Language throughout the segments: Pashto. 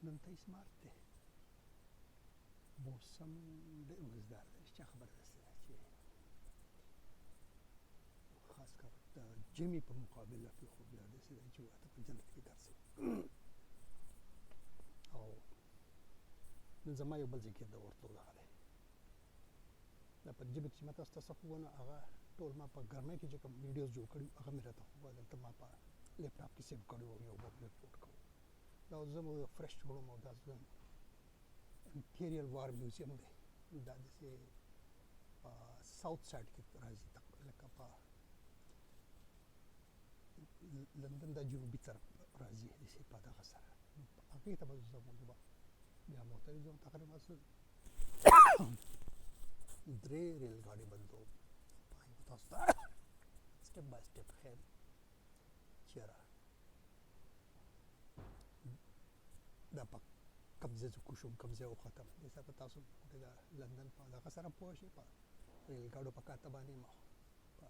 نن ته سمارټ دی موسم ډېر مزدار دی چې خبره ده چې خاص کر د جمی په مقابله کې خو بیا داسې دی چې واته په جنت کې ګرځي او نن زما یو بل ذکر د ورتلو دغه دی دا په جمی کې چې ما تاسو ته څه ښوونه هغه ټول ما په ګرمۍ کې چې کوم ویډیوز جوړ کړي هغه مې راته ښووه دلته ما په لیپټاپ کې سیو کړي وو یو به مې اپلوډ کوو دا اوس زه مو یو فرش جوړوم او دا زه امپیریل وار میوزیم دی دا داسې په ساوث سایډ کې راځي لکه په لندن دا جنوبي طرف راځي داسې په دغه سره هغې ته به زه موضوع بیا مختلف ځم تقریبا درې ریل ګاډي بندوم تاسو ته سټپ بای سټپ ښیم چېرې دا په کوم ځای زه کوشم کوم ځای وختم دې سره به تاسو د لندن په دغه سره پوه شئ په ریل ګاډو په کاته باندې ما په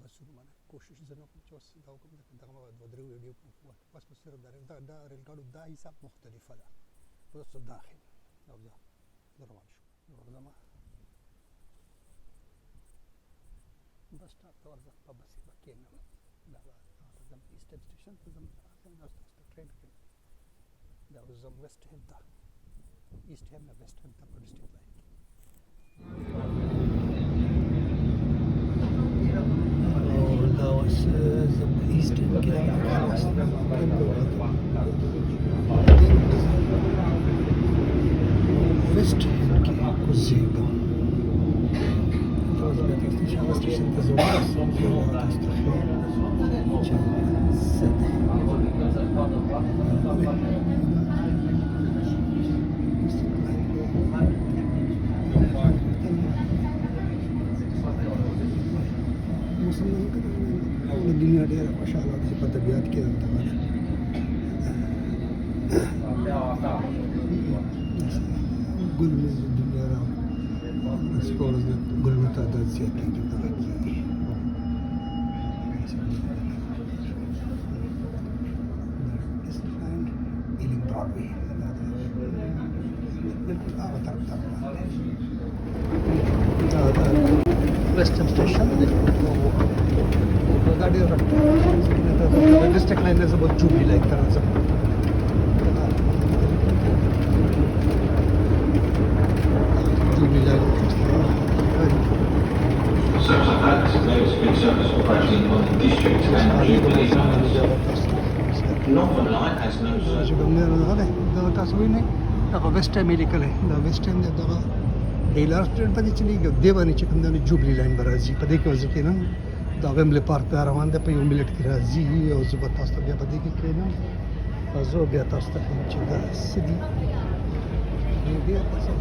بسونو باندې کوشش زه نه کوم چې اوس دا وکړم دغه به دوه درې ویډیو کوم بس په صرف دا ریل ګاډو دا حساب مختلفه ده اوس داخل او زه روان شوم ورځمه بس سټاپ ته ورځم په بس کې به کښېنم دا به ځم ایسټرن سټیشن ته ځم ټرین کې دا اوس ځم ویسټ هیم ته ایسټ هیم نه ویسټ هیم ته په ډسټرکټ لاین کې دا اوس زم ایسټ هیم کې ویسټ هیم کې کوزیږم شاوه سټیشن ته زه ورسېږم تاسو ته ښیم چې څه دی موسم د دنیا ډېره خوشحاله ده په طبیعت کې ګل مې د دنیا را سپور د ګلونو تعداد زیاتېږي دغه کېږي ایلینګ براډوی بالکل هغه طرف ته دا د ویسټرن سټیشن دی دا ډېر ډسټرکټ لاین نه زه به جوبلي لاین ته راځم جوبلي لاین Service operating on the district and Jubilee lines. Northern Line has no service. دا تاسو وینئ دغه ویسټ ټایم یې لیکلی دا ویسټ ټایم دی دغه ډیلر سټریټ باندې چلېږي او دې باندې چې کوم دی جوبلي لاین به راځي په دې کې به زه کښېنم دا ویمبلي پارک ته روان دی په یو منټ کې راځي او زه به تاسو ته بیا په دې کې کښېنم او زه بیا تاسو ته ښیم چې دا څه دي بیا تاسو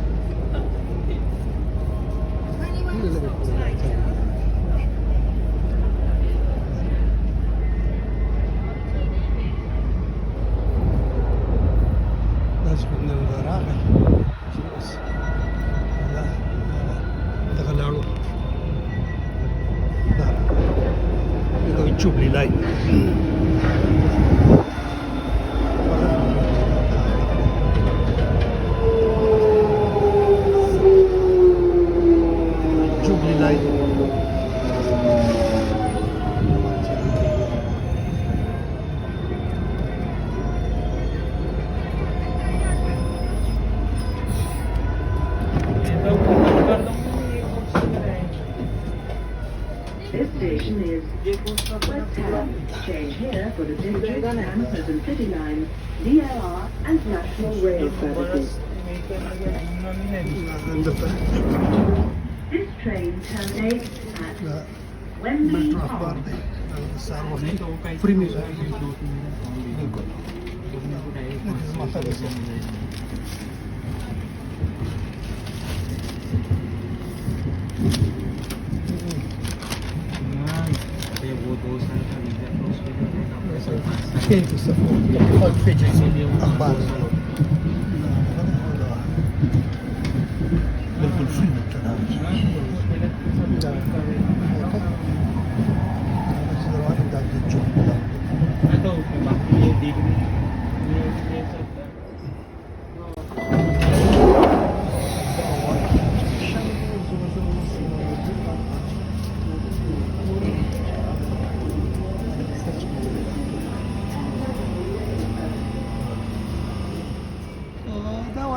Jubilee Line. Jubilee Line. This station is West Ham. Change here for the District and Pleasant City Line, DLR and National Rail services. This train terminates at Wembley Park. Free كيف يسموه أخبار بالكل فيلم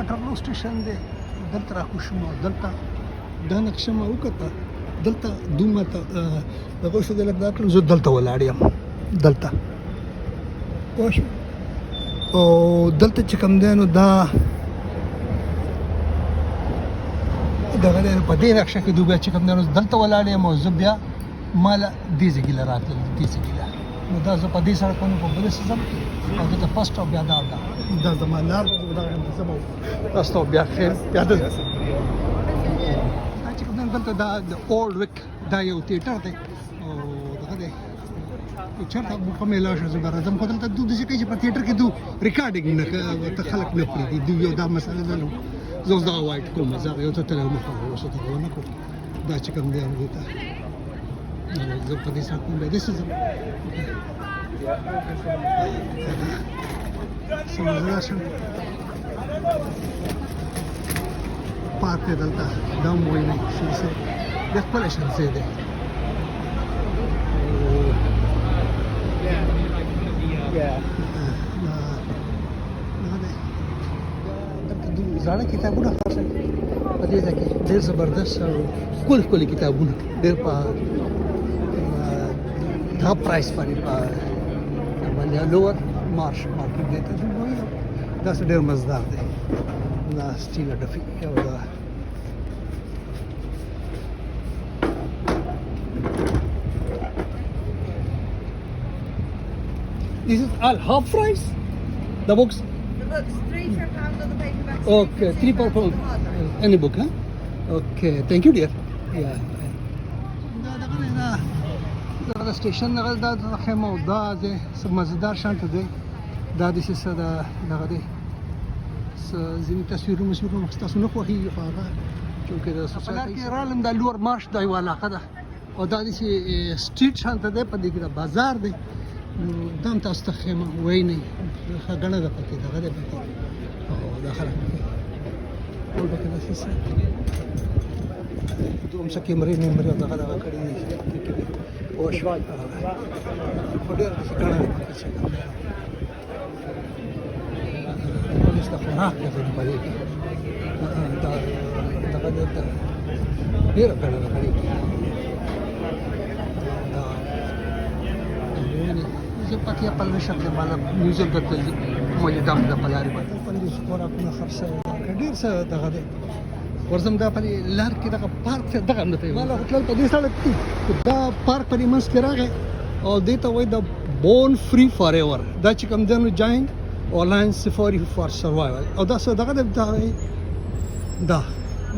واټرلو سټیشن دی دلته راکوشم او دلته دا نقشه ما وکړه دلته دومره دغه شو د لږ دا کړم زه دلته ولاړ یم دلته پوه شو او دلته چې کوم دی نو دا دغه دی په دې نقشه کې دوی چې کوم دی نو دلته ولاړ یم او زه بیا مال دې ځای له راتلل دې ځای نو دا زه په دې سړکونو په بل څه ځم او دلته فسټ او بیا دا زما لار دا زما فسټ او بیا خیر بیا د چې کوم دلته دا د اولډ ویک دا یو تیټر دی او دغه دی چېرته په مې لاړ شو زه به راځم خو دلته دوی داسې کوي چې په تیټر کې دوی ریکارډینګ نه ته خلک نه پرېږدي دوی یو دا مسله ده نو زه اوس دغه وایټ کوم زه هغه یو ته تللی وم اوس دغه ونه کړو دا چې کوم دی دې ته زه په دې سره کوم بیا داسې ځم سمزه شم پارک دی دلته دا هم وایي شمسه د خپله شمسې دی زاړه کتابونه خاصه په دې ځای کې ډېر زبردست او ښکلي کتابونه ډېر په دا پرایس باندې په باندې لوور مارش مارکیټ دی ته وایي دا څه ډېر مزدار دی دا سټیل ډفي او دا This is all half price? The books? The books, £3 for a pound on the paperback. Okay, £3 per pound. Any book, huh? Okay, thank you, dear. Yeah. دا سټیشن دا خیمه او دا څه مزیدار شانته دی دا داسې څه دغه دی ځینې تصویرونه خو ستاسو نه خوښېږي خو هغه چونکې د سوسایټۍ کې رالم دا لوړ مارش دا یوه علاقه ده او دا داسې سټریټ شانته دی په دې کې د بازار دی دا هم تاسو ته خیمه وایي نه ښه ګڼه ده پکې دغه دی پکې او دا خلک ټول پکې داسې څه دوم څه کیمرې میمرې او دغه کړي دي او شوال خو ډېر ګڼه ده پکې چې پولیس د خوراک دی په دې کې دغه ډېره ګڼه ده پکې زه پکې خپل نشم دی بالا میوزیم ته تللي موجودام د په لارې باندې پنځوس خوراکونه خرڅ شوي ډېر څه دغه دی ورځم دا په دې لار کې دغه پارک دغه هم درته ما لا تلل په دې سړک کې دا پارک په دې منځ کې راغی او دې ته وایي د بون فري فار ایور دا چې کوم دی نو جاینګ آنلاین سفاري فار سروایول او دا څه دغه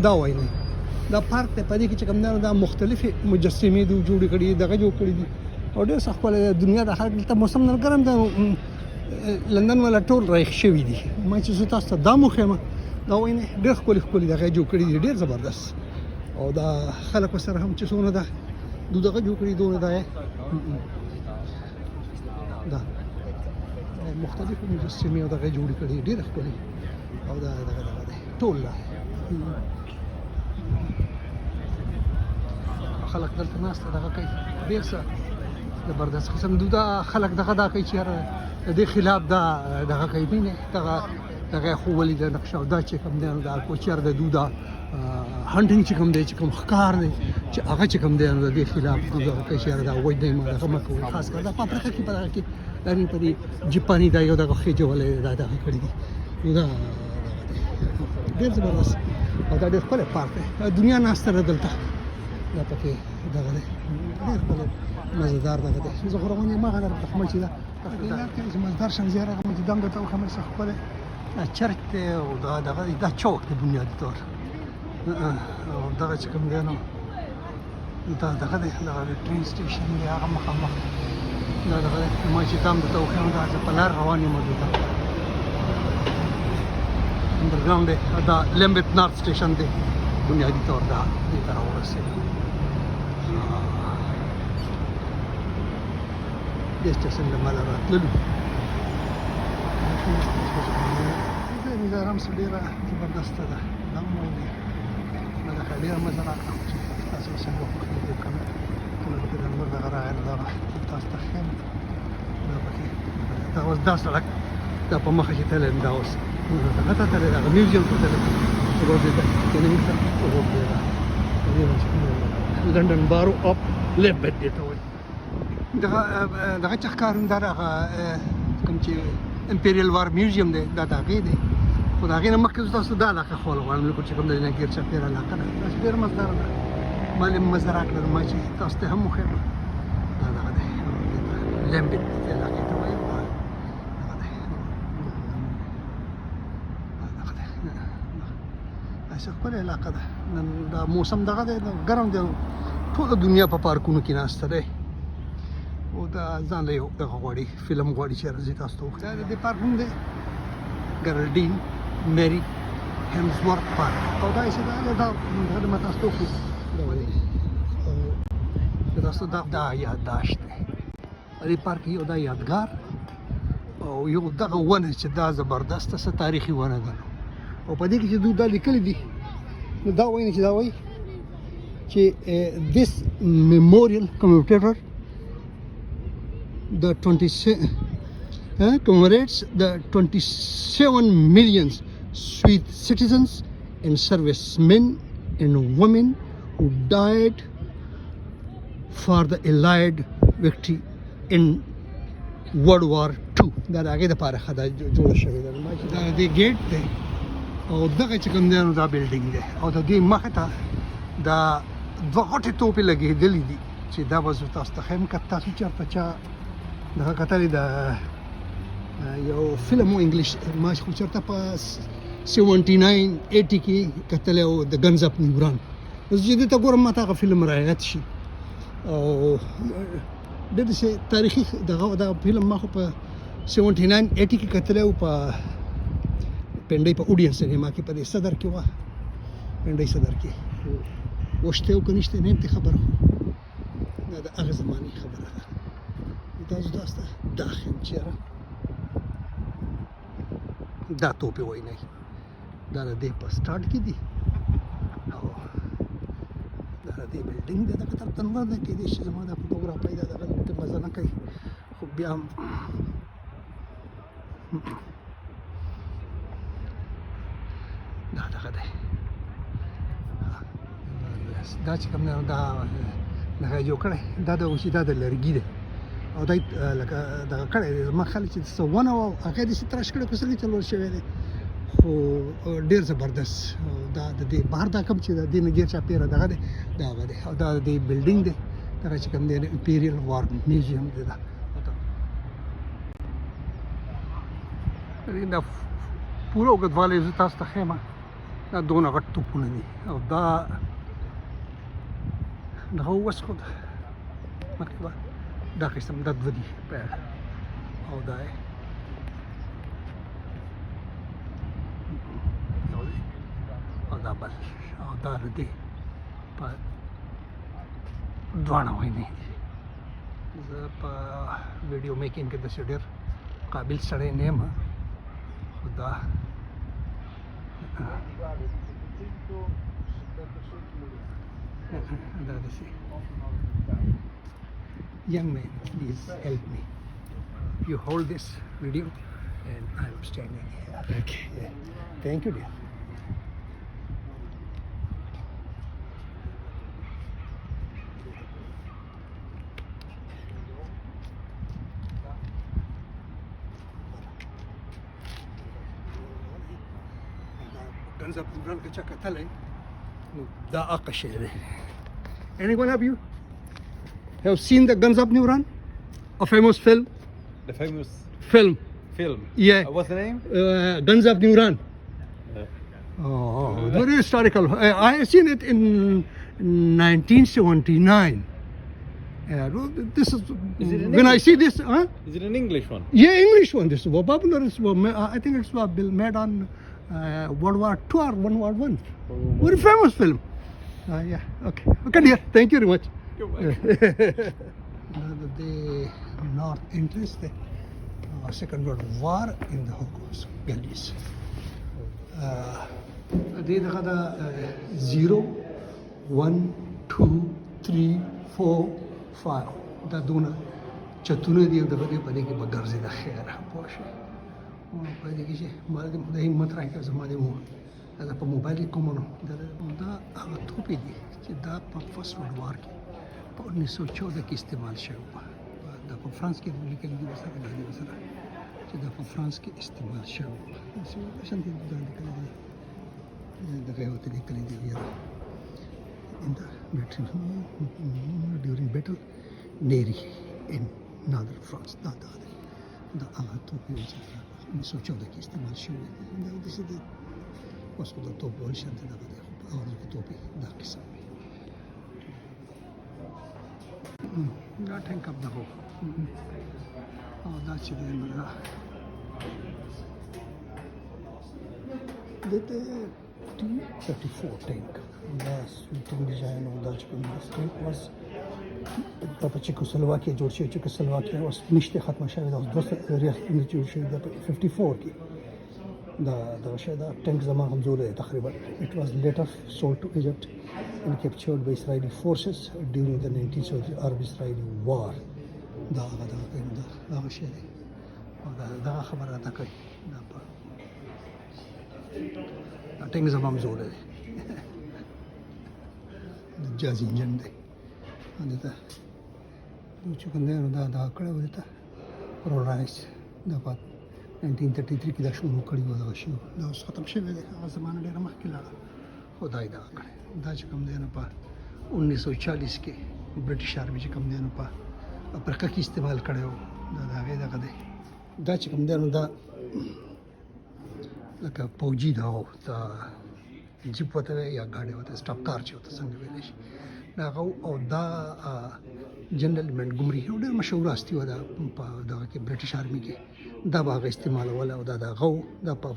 دا وایي نه دا پارک دی په دې کې چې کوم دی نو دا مختلفې مجسمې دي جوړې کړي دغه جوړ کړي دي او ډېر څه ښکلی دنیا د خلک دلته موسم نن ګرم دی لندن والا ټول رایښ شوي دي ما چې زه تاسو ته دا وښیم دا وایي نه ډېر ښکلي دغه جوړ کړي دي ډېر زبردست او دا خلک ورسره هم چې څونه ده دوی دغه جوړ کړي دونه دا مختلفې مجسمې او دغه جوړې کړي ډېر ښکلي او دا دغه دی ټول دا خلک دلته ناسته دغه کوي ډېر څه زبردست قسم دا خلک دغه دا کوي چې یاره د دې خلاف دا دغه کوي نه دغه خو ولې د نقشه او دا چې کوم دی دا کوچر د دوی دا هنټینګ چې کوم دی چې کوم ښکار دی چې هغه چې کوم دی د دې خلاف دغه کوي چې یاره دا وایي دی ما دغه مه کوئ خاص کر دا په افریقا کې په دغه کې دغې په دې جاپاني دا یو دغه خېجولی دا دغه کړي دي نو دا ډېر زبردست او دا ډېر ښکلی پارک دی دنیا ناسته ده دلته دا پکې دغه دی ډېر ښکلی مزیدار دغه دی زه خو روان یم هغه درته ښیم چې دا چې مزدار شم زیاره هغه مجدام درته وښیم څه ښکلی دا چرچ دی او دغه دی دا چوک دی بنیادي طور او دغه چې کوم دی نو دا دغه دی دغه ټرین سټیشن دی هغه مخامخ دا دغه دی ما چې دام درته وښیم دا زه په لار روان یم دلته انډرګراونډ دی دا لیمبت نارت سټیشن دی بنیادي طور دا دې ته راورسېدم دې سټیشن له ماله راتللو نظام څه ډېره زبردسته ده دا هم وایي ما دغه ډېره مزه راکړه چې تاسو څنګه وکړئ کله پکې د لمر دغه راغلی دغه تاسو ته ښیم دا پکې دا اوس دا سړک دا په مخه چې تللی دا اوس دغه ته تللی دغه میوزیم ته تللی روډ دی کنیمنګ ته روډ دی لندن بارو اف لیبت دی ته وایي دغه چې ښکارندار هغه کوم چې امپیریل وار میوزیم دی دا د هغې دی خو د هغې نه مخکې زه تاسو دا علاقه ښول غواړم لکه چې کوم د جنګیر چاپېره علاقه ده داسې ډېره مزداره ده ما لې مزه راکړه ما چې تاسو ته هم وښیم دا دغه دی لیمبټ علاقې ته وایي دغه دی دغه دی داسې ښکلې علاقه ده نن دا موسم دغه دی ګرم دی ټوله دنیا په پارکونو کې ناسته دی او دا ځان له یو دغه غواړي فلم غواړي چې راځي تاسو ته وښیم دا د دې پارک نوم دی ګرلډین میری هیمزورث پارک او دا چې دا د ما تاسو ته وښیم تاسو دا یادداشت دی دې پارک یو دا یادګار او یو دغه ونه چې دا زبردسته څه تاریخي ونه ده او په دې کې چې دوی دا لیکلي دي نو دا وایي چې دا وایي چې this memorial commemorator the 27 commemorates the 27 million Swiss citizens and servicemen and women who died for the Allied victory in World War II. دا د هغې دپاره ښه دا جوړه شوې ده دا د دې ګیټ دی او دغه چې کوم دی نو دا بلډینګ دی او د دې مخې ته دا دوه غټې توپې لګېدلې دي چې دا به زه تاسو ته ښیم که تاسو چېرته چا دغه کتلې د یو فلم و انګلیش ما خو چېرته په 79 80 کې کتلی او د گنز اپ نیوران اوس چې دې ته ګورم ما ته هغه فلم رایت شي او ډېر داسې تاریخي دغه فلم ما خو په 79 80 کې کتلی او په پنډۍ په اوډین سینما کې په دې صدر کې وه پنډۍ صدر کې اوس شته او که نشته نه یم دې خبره دا د هغې زمانې خبره ده تاسو داسته دا ښیم چېره دا توپې وینئ دا د دې په سټارټ کې دي او دا د دې بلډینګ دی دغه طرف ته نور دی کېدای شي زما دا فوټوګرافۍ دا دغه کې مزه نه کوي خو بیا هم دا دغه دی دا چې کوم دی دا دغه جوړ کړی دا د اوسي دا د لرګي دی او دا لکه دغه کړی دی زما خیال چې څه ونه وه هغه یې داسې ترش کړی خو څنګه چلول شوی دی خو ډېر زبردست دا د دې بهر دا کوم چې د دې نه ګیر چاپېره دغه دی دا هغه دی او دا د دې بلډینګ دی دغه چې کوم دی امپیریل وار میوزیم دی دا دا پوره اوږدوالی زه تاسو ته ښیم دا دونه غټ توپونه دي او دا دغه اوس خو مخکې به دا قسم دا دوه دي پیل او دا یې او دا بل او دا د دې په دواړه وینې دي زه په ویډیو میکینګ کې داسې ډېر قابل سړی نه یم خو دا دا داسې young man, please help me. You hold this video and I'm standing here. Okay. Yeah. Thank you, dear. Guns up and run ka chaka tale. Da akashere. Anyone of you have seen the Guns Up New Run? A famous film? The famous Film. Yeah. What's the name? Guns Up New Run. Oh, very historical. I have seen it in 1979. This is it in when English? I see this, huh? Is it an English one? Yeah, English one. This was popular. I think it's made on World War II or World War I. Very famous film. Yeah. Okay. Okay, dear. Thank you very much. You're welcome. The North entrance, the Second World War in the Holocaust galleys. They had 0, 1, 2, 3, 4, 5. دا دونه چتونه دي دغه دې په دې کې به ګرځي د خیره پوه شئ په دې کې چې ما د همت راکړ زما د مو دا په موبایل کې کوم نو دا هغه توپې دي چې دا په فرست ورلډ وار کې په 1914 کې استعمال شوی دا په فرانس کې لیکل دي وسره دا دي وسره چې دا په فرانس کې استعمال شوی چې شان دي دا لیکل دي دا غوښتل دي لیکل دي یاره in the military during battle Neri in northern France دا هغه توپې چې 1914 کې استعمال شوی دا د څه دي اوس په توپ ول شانته دا دی او د توپې دا قسم دا ټانک اپ دغه او دا چې دی نو دا دته T-34 tank دا سویټینګ ډیزاین او دا چې کوم ټانک واس دا په چیکوسلواکیا جوړ شوی چیکوسلواکیا اوس نشته ختمه شوې ده اوس 200 ریاستونه جوړ شوي ده په 54 کې دا شی دا ټانک زما همزوله تقریبا it was later sold to Egypt and captured by Israeli forces during the 1970 Arab-Israeli war دا هغه شی دی دا خبره ده کوي دا په ټانک زما همزوله دی جاز انجن دی دا چې کوم دی دا کړه وته رول رایس دا په 1933 کې دا شروع کړی و دا شی دا اوس ختم شوی دی هغه زمانه ډېره مخکې لاړه خدای دا کړی دا چې کوم دی نو په 1940 کې برټش آرمي چې کوم دی نو په افریقا کې استعمال کړی و دا هغې دغه دی دا چې کوم دی نو دا لکه فوجي دا و دا جیپ وته یا ګاډی وته سټاپ کار چې وته څنګه ویلی شي دا او دا جنرال منټګومري یو ډېر مشهور هستي و دا په دغه کې برټش آرمي کې دا به هغه استعمالوله او دا دغه دا په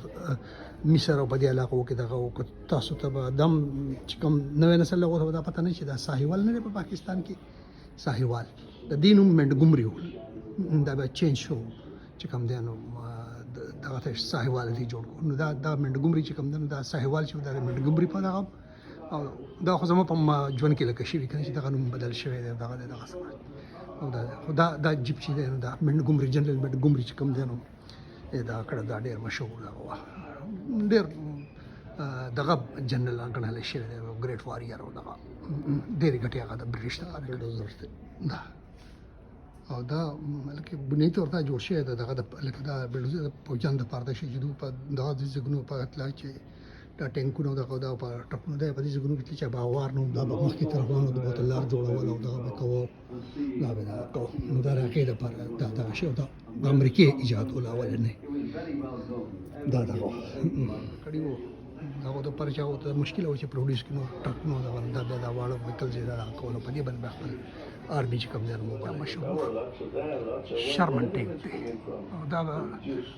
مصر او په دې علاقو کې دغه تاسو ته به دم چې کوم نوی نسل هغو ته به دا پته نه چې دا ساحوال نه دی په پاکستان کې ساحوال د دې نوم منټګومري و دا به چینج شو چې کوم دی نو دغه ته ساحوال دې جوړ کړو نو دا منټګومري چې کوم دی نو دا ساحوال چې دا منټګومري په دغه او دا خو زما په ژوند کې لکه شوي کنه چې دغه نوم بدل شوی دی دغه او دا جیپ چې دی نو دا منټګومري جنرال منټګومري چې کوم دی نو دا کړه دا ډېر مشهور و ډېر دغه جنرال ګڼلی شوی دی ګریټ واریر او دغه ډېرې ګټې هغه د برټش دغه دا او دا لکه بنیادي طور ته جوړ شوی دی دغه لکه دا بلډوزر د پوجان دپاره د شي جدو په دغه ځایونو په اطلاع چې دا ټینکونو دغه دا په ټپونو دی په دې ځایونو کې چې به هوار نو دا به مخکې طرفانو د بوتل لار جوړول او دغه به کوو دا به دا کوو نو دا د هغې دپاره دغه شی دا د امریکې ایجاد وله اولنی دا دغه کړي وو دغه دپاره چې هغو ته مشکل و چې پروډیوس کړي نو ټرکونو دغه دا بیا دا واړه ویکلز یې دا کولو په دې باندې به خپل آرمي چې کوم دی نو مشهور شرمن ټینک دی او دا به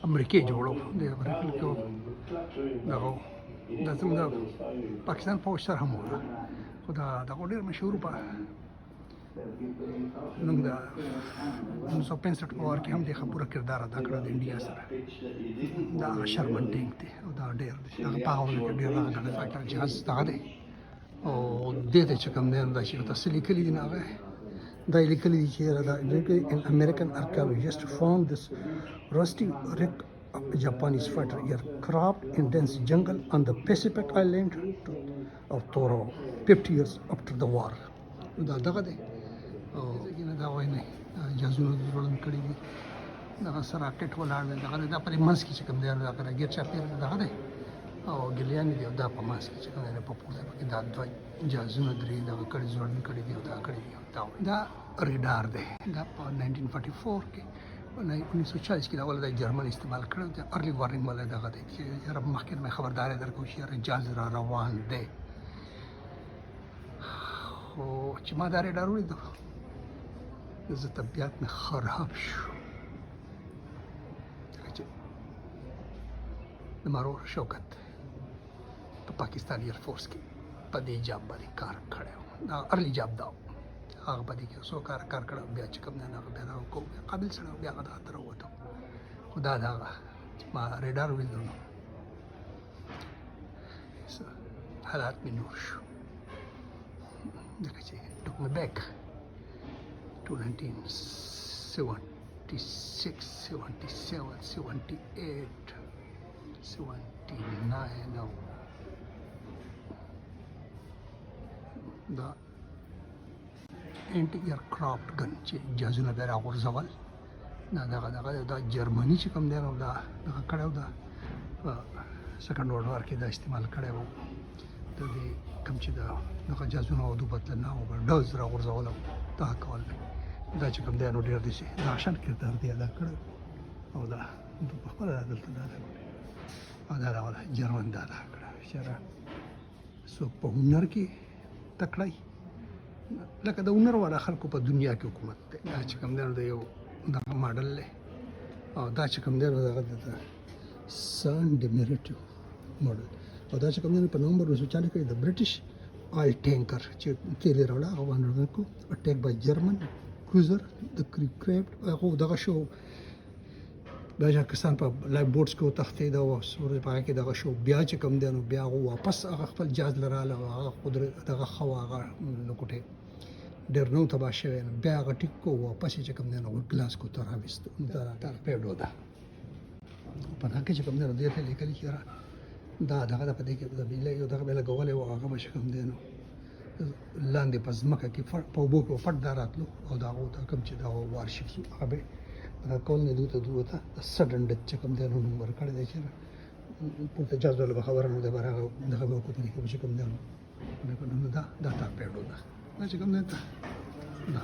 امریکې جوړو د امریکې کې دغه دا زموږ د پاکستان فوج سره هم وه خو دغه ډېر مشهور په نوم د 1965 په وار کې هم دې پوره کردار ادا کړی د انډیا سره دا شرمن ټینک دی او دا ډېر دی هغه په هغه کې ډېر هغه فاکټر جهاز دغه دی او دې ته چې کوم دی نو دا چې ورته څه لیکلي دي نو هغه دا یې لیکلي دي چې دا American archaeologist found this rusty wreck of a Japanese fighter aircraft in dense jungle on the Pacific island of Toro 50 years after the war. دا دغه دی او دا وایي نه جهازونه جوړول کړي دي دغه سره راکټ ولاړ دی دغه دا په منځ کې چې کوم دی هغه راګیر چاپېر دغه دی او ګلیانې دي او دا په منځ کې چې کوم دی په پوزه کې دا دوه جهازونه درې دغه کړي جوړ کړي دي او دا کړي دي دا ریډار دی دا په 1944 کې 1940 کې دا ول د جرمن استعمال کړو د ارلی وارنینګ ول دغه دی چې یاره مخکې مې خبرداري درکو چې یاره جهاز را روان دی خو چې ما دا ریډار ولیدو زه طبیعت مې خراب شو چې د مارور شوکت په پاکستان ایر فورس کې په دې جاب باندې کار کړی و دا ارلی جاب دا هغه په دې کې څو کار کړی بیا چې کوم نه هغه بیا دا کوم قابل سره بیا هغه ته راووتو خو دا هغه ما ریډار ولیدو نو حالات مې نور شو ځکه چې took me back to 1970 76, 77, 78, 79 او دا انټي ایرکرافټ ګن چې جهازونه به راغورځول دا جرمني چې کوم دی نو دا دغه کړی و دا سیکنډ ورلډ وار کې دا استعمال کړی و د دې کوم چې دغه جهازونه او دوبتله نه او ډز راغورځول او دا کول دا چې کوم دی نو ډېر داسې د اکشن کردار دی ادا کړی او دا په خپله دلته دا او دا راغله جرمن دا ادا کړه چېرې څوک په هنر کې تکړه لکه د هنر والا خلکو په دنیا کې حکومت دی دا چې کوم دی نو د یو دغه ماډل دی او دا چې کوم دی نو دغه د سان ډیمیرټیو ماډل او دا چې کوم دی په نومبر 1940 کې د برټش آیل ټینکر چې تیل یې راوړه هغه باندې کو اټیک بای جرمن کروزر د کرافټ هغه دغه شو دا چې کسان په لایف بوټس کې وتښتېد او سورج په هغه کې دغه شو بیا چې کوم دی نو بیا هغه واپس هغه خپل جهاز لراله هغه قدرت دغه خوا هغه لکوټې ډېر نو تباه شوی بیا هغه ټیک کو واپس چې کوم دی نو ګلاسکو ته راوستو دا ټارپیډو ده په هغه کې چې کوم دی نو دې ته لیکلي چې دا دغه په دې کې د بیلې یو دغه بیل غولې او هغه چې کوم دی نو لاندې په ځمکه کې په اوبو کې فټ دا راتلو او دا هغه ته کوم چې دا وارشیپ شو هغه به دا کول نه دوته سډن ډیت چې کوم دی نو نمبر کړی دی چې په تجاوز له خبره نو دا هغه دغه به کو په چې کوم دی نو دا ټارپیډو ده دا چې کوم دی دا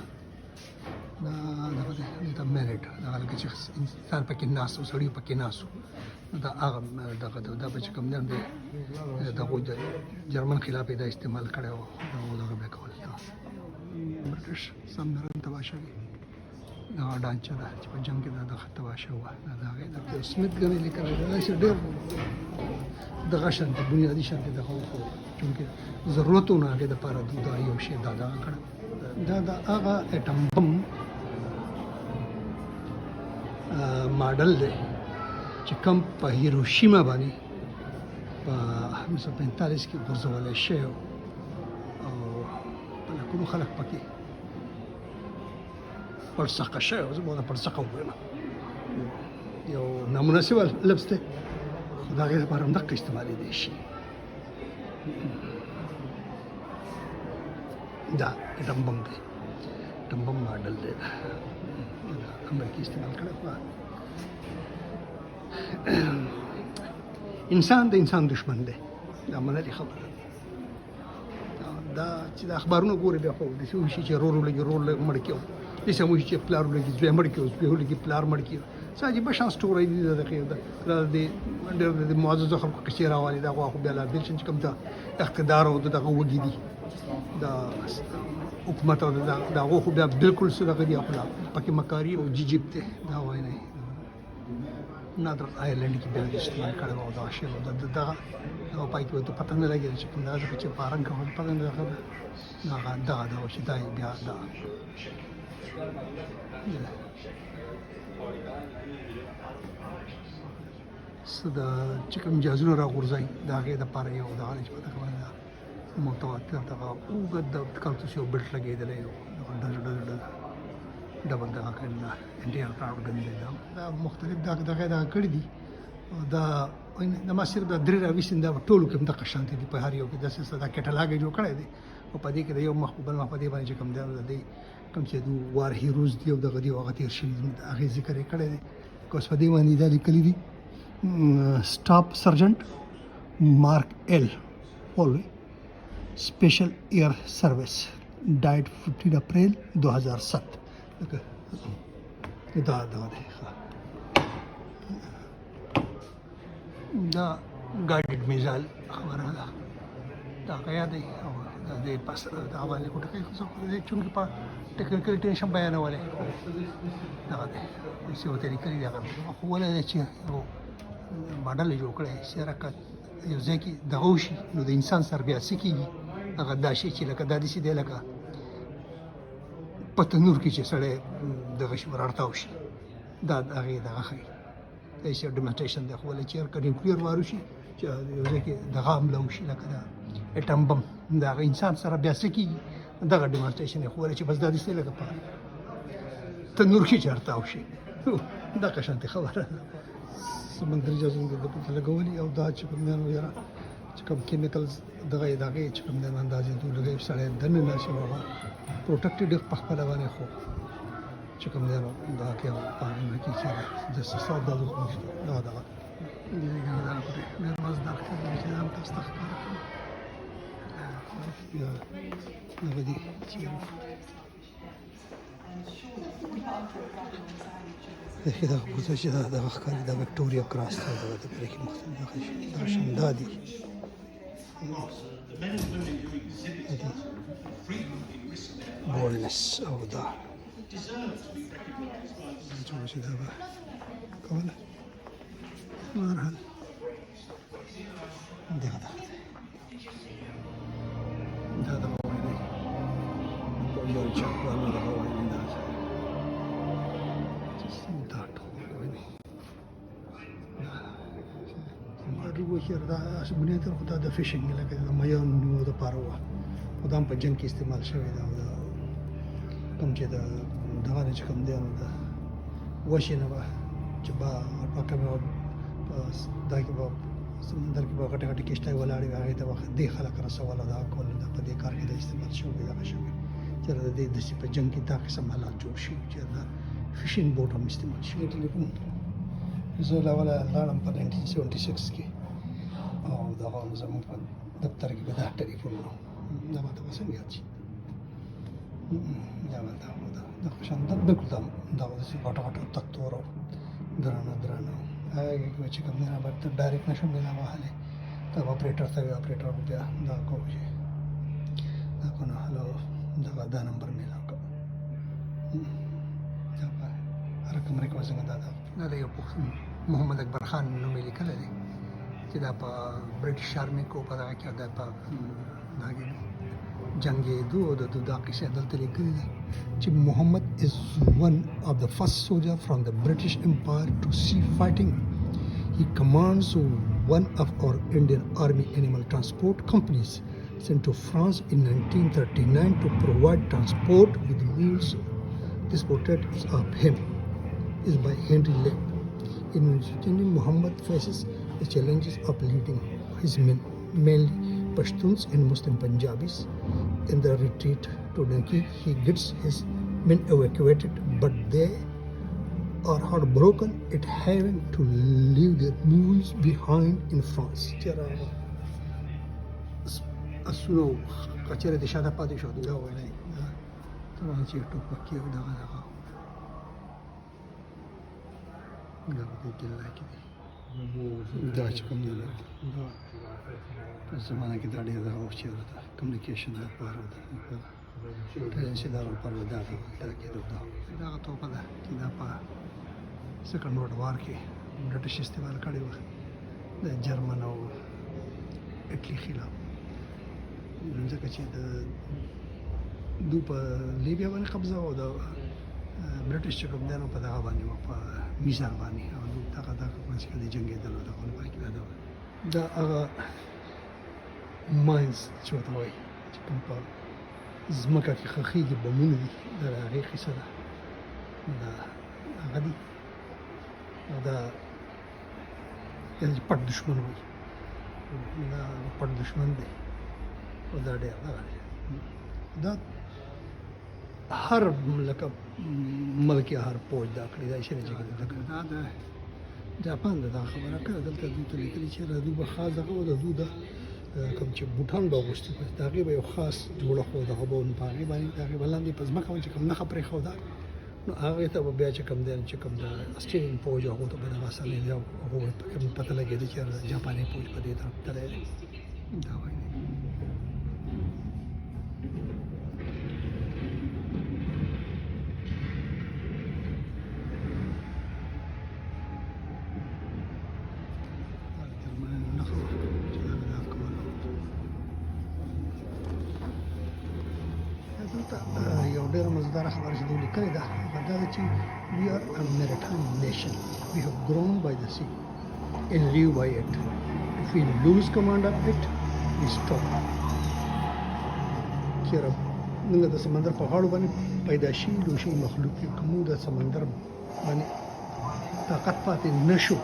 دا مینټ دا هغه چې انسان پکې ناس او سړی پکې ناس دا هغه دا چې کوم دی دا جرمن خلاف دا استعمال کړی او دغه به کول برټش سمندرن تباه شوي دا ډانچه ده چې په جنګ کې دا تباه شوی دا هغې د سمیت ګنې لیکلی دا چې ډېر دغه شانتې بنیادي شانتې دغه خو چونکې ضرورتونه هغې دپاره دا یو شی دا دغه کړی دا د هغه اټم بم ماډل دی چې کوم په هیروشیما باندې په 1945 کې غورځولی شوی او په لکونو خلک پکې پړسقه شوی زه به ورته پړسقه ووایم یو نامناسبه لفظ دی خو د هغې لپاره همدقه استعمالېدی شي دا اټم بم دی اټم بم ماډل دی دا امریکا استعمال کړی خو انسان د انسان دشمن دی دا منلې خبره دا چې د اخبارونو ګوري بیا خو داسې وشي چې رور لګي مړ کړي داسې هم وشي چې پلار ولګي زوی مړ کړي زوی ولګي پلار مړ کړي څه عجیبه شان سټورۍ دي د معززو خلکو کیسې راوالي دا خو بیا لا بېل شي چې کوم دا اقتدار او دغه وږي دي دا حکومت او دا هغو خو بیا بلکل څه دغه دي خو پکې مکاري او جیجیب دی دا وایي نه نادر آیرلینډ کې بیا استعمال کړی او دغه شی او دغه پای کې ورته پته نه لګېده چې کوم دا ځکه چې په رنګ کول پته نه لګېده هغه دغه چې دا بیا دا څه د چې کوم جهازونه راغورځوي د هغې دپاره یو دغه چې په دغه باندې متواتر دغه اوږد د کارتوس یو بلټ لګېدلی و ډبل دغه کړي انټي ایرکرافټ ګن دی دا مختلف دغه کړي دي دا ما صرف دا درې راویستې دا ټولو کې همدغه شانتې دي په هر یو کې داسې دا کټلاګ یې جوړ کړی دی او په دې کې د یو مخ په بل مخ په دې باندې چې کوم دی د دې کوم چې د وار هیروز دي او دغه دي هغه تېر شوي دي هغې ذکر یې کړی دی اوس په دې باندې دا لیکلي دي سټاپ سرجنټ مارک ایل هولوی Special Air Service died 15 April 2007 دا guided missile خبره ده دا غیا دی او د پاس دا باندې کوټه کې څه چونکه په ټیکنیکل ټینشن بیانولې دا دی چې وته لیکلي دا خو ولې چې ماډل جوړ کړی سره یو ځکه دغه شي نو د انسان سره بیا سکیږي هغه دا شي چې لکه دا داسې دی لکه په تنور کې چې سړی دغه شي ورارتاو شي دا هغې دغه ښایي دا یې ډیمونسټریشن دی خو ولې چې که نیوکلیر وار وشي چې یو ځای کې دغه حمله وشي لکه د اټم بم د هغه انسان سره بیا څه کېږي دغه ډیمونسټریشن دی خو ولې چې بس دا داسې لکه په تنور کې چې ارتاو شي دا قشانتي خبره سمندري جزر د په لګولي او دا چې کوم نه یاره چې کوم کیمیکلز دغه چې کوم نه اندازې ته لګي سره دنه نشي هغه پروټیکټډ په خپل باندې خو چې کوم نه دا کې پاره کې چې د سساب د دا دا نه مزدار کې چې هم تاسو ښکار یا نو دي چې دا بوزه چې دا ښکاري دا وکټوريا کراس ته د پرې کې مختلف دا شندادي بولنس او دا چې دا به کوله مرحل دغه دا دا وایي په یو چاپانه دا وایي دا ماډو چې دا اسمنه تر خدای د فشنګ لکه د مایو نو د پارو خدام په جنگ کې استعمال شوی دا کوم چې دا دغه چې کوم دی نو دا وښینه با چې با پاکه دا کې به سمندر کې به غټه غټه کشتۍ ولاړې هغه ته وخت دی خلک رسول دا کول دا په دې کار کې د استعمال شوی دا شوی چې د دې په جنگ کې دا قسم حالات جوړ شي چې دا فشینګ بوټ هم استعمال شي ټلیفون زه لا ولا لاړم په 1976 کې او دا هم زموږ په دفتر کې به دا ټلیفون نو دا ماته وسنګ یاد شي دا دا خوشان د بالکل دا د سی غټه غټه تکتور درانه هغه چې کوم نه به ډایرکټ نشم نه واهله دا اپریټر ته اپریټر بیا دا کوی دا کنه هلو دا نمبر میلا کا دا په رقم ریکو څنګه دا یو محمد اکبر خان نوم لیکل دي چې دا په برټش آرمي کو په دا کې دا په داګه جنگي د دا کیسه دلته لیکل دي چې محمد is one of the first soldier from the British Empire to see fighting. He commands one of our Indian Army animal transport companies sent to France in 1939 to provide transport with mules. This portrait is of him is by Henry Lake. In Muhammad faces the challenges of leading his men, mainly Pashtuns and Muslim Punjabis. In the retreat to Nanki, he gets his men evacuated, but they are heartbroken at having to leave their mules behind in France. Assuno kachere de shada padi shodu da wala tara che to pakki da da da de like da چې کوم دی دا په زمانه کې دا ډېر دا او چې دا کمیونیکیشن دا لپاره دا چې دا لپاره دا کې دا توپه ده چې دا په سکند ورلډ وار کې برټش استعمال کړی و د جرمن او اټلی خلاف ځکه چې دو په لیبیا باندې قبضه او د برټش چې کوم دی نو په دغه باندې په میزان باندې او دغه چې د جنګېدلو دغه لپاره کې دا هغه ماینز چې ورته وایي چې کوم په ځمکه کې ښخېږي بمونه دي د هغې قیصه ده دا هغه دي او دا پټ دښمن وایي دا پټ دښمن دی او دا ډېر دا هر لکه ملک هر پوج دا کړی دا شری چې دا د جاپان دا خبره کړه دلته دوی لیکلي چې راځو به خاص دغه د دوی د کوم چې بوټان به وغوښتي دا هغې به یو خاص جوړه خو دغه به په هغې باندې د هغې به لاندې په ځمکه باندې چې کوم نښه پرېښوده نو هغې ته به بیا چې کوم دی چې کوم د اسټرین پوج هغو ته به دغه اسانۍ دی هغو به پته لګېده چې جاپاني پوج په دې طرف تللی دی دا وایي یو ډېره مزداره خبره چې دوی لیکلې ده دا ده چې we are a maritime nation. We have grown by the sea and live by it. If we lose command of it, we stop. چېرې موږ د سمندر په غاړو باندې پیدا شي لوشي مخلوق یو کومو د سمندر باندې طاقت پاتې نشو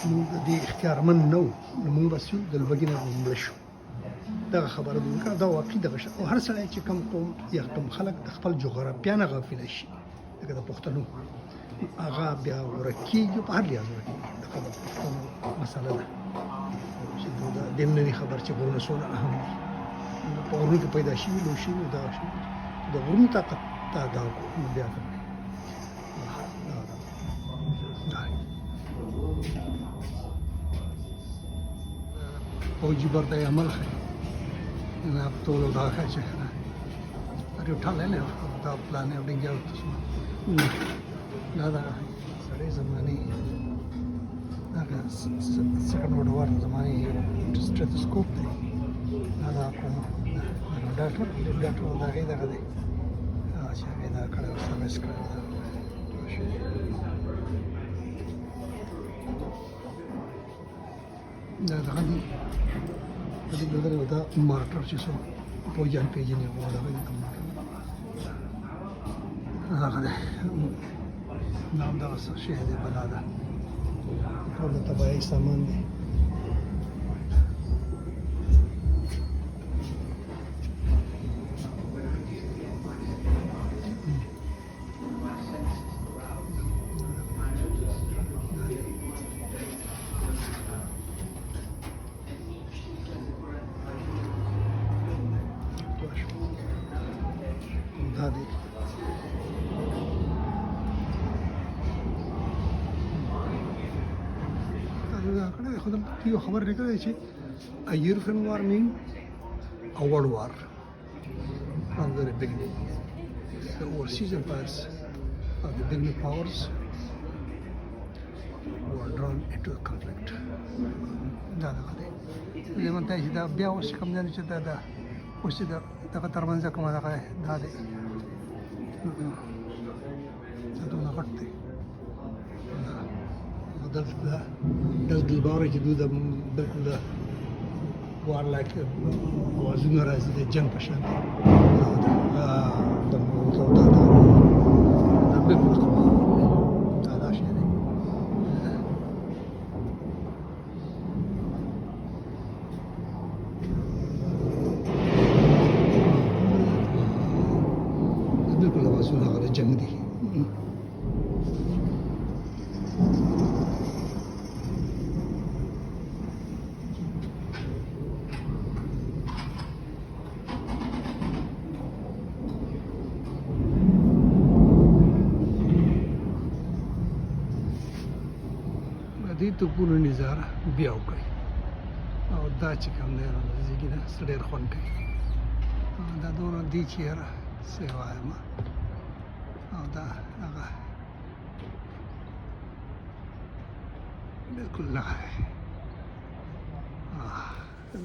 موږ د دې اختیارمن نه وو نو موږ بس یو د لوږې نه مړه شو دغه خبره ده وکړه دا واقعي دغه شی او هر سړی چې کوم قوم یا کوم خلک د خپل جغرافیا نه غافل شي لکه د پښتنو هغه بیا ورک کېږي په هر لحاظ ورک کېږي دغه د پښتنو مسله ده چې دوی د دې نه دي خبر چې غرونه څومره اهم دي په غرونو کې پیدا شوي لوی شوي دغه شي د غرونو طاقت ته دا وکړو بیا کوي فوجي برده عمل خي نه ټول دا خاصه اړ ټاله نه دا پلان یې ډینګل تاسو دا سړی زماني هغه سکند ورلد وار زماني سټیتوسکوپ دی دا کوم ډاکټر دا غي دا غي چې دا کړه سمس کړه دا غدي د دې دا مارټر چې څو په ځان پیژنې وو دا غدي هغه نام دا څه شی دی بلاده ټول د تبعي سامان دی هذه هذا خدم فيه خبر كذا شيء a European warming a world war from the beginning the overseas empires of the big powers were drawn into the conflict دا لمن تاجي دا بیا اوس کوم نه چې دا اوس دا ترمنځ کومه دا دی دونه غټ دی دلته لپاره چې دوی د بالکل د وار لایک وازونه راځي د جنګ په شان دا بالکل دا شی دی بالکل وازونه هغه جنګ دی دې ته پوره نظاره بیا وکړئ او دا چې کوم دی نو زیږي نه ډېر خوند کوي دا دونه دي چې یاره څه وایم او دا هغه بالکل نه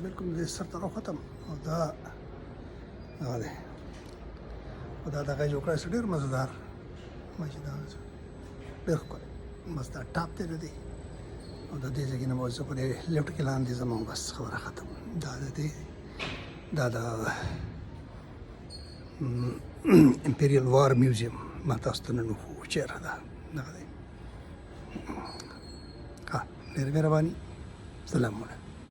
بالکل دې سر ته راختم او دا هغه دی او دا دغه جوړ کړی ډېر مزدار ماشي دا ډېر ښکلی بس دا ټاپ دی نه دی او د دې ځای نه مو زه په دې لیفټ کې لاندې ځم او بس خبره ختم دا د امپیریل وار میوزیم ما تاسو ته نن وښوو چېرته ده دغه دی ډېر مهرباني سلامونه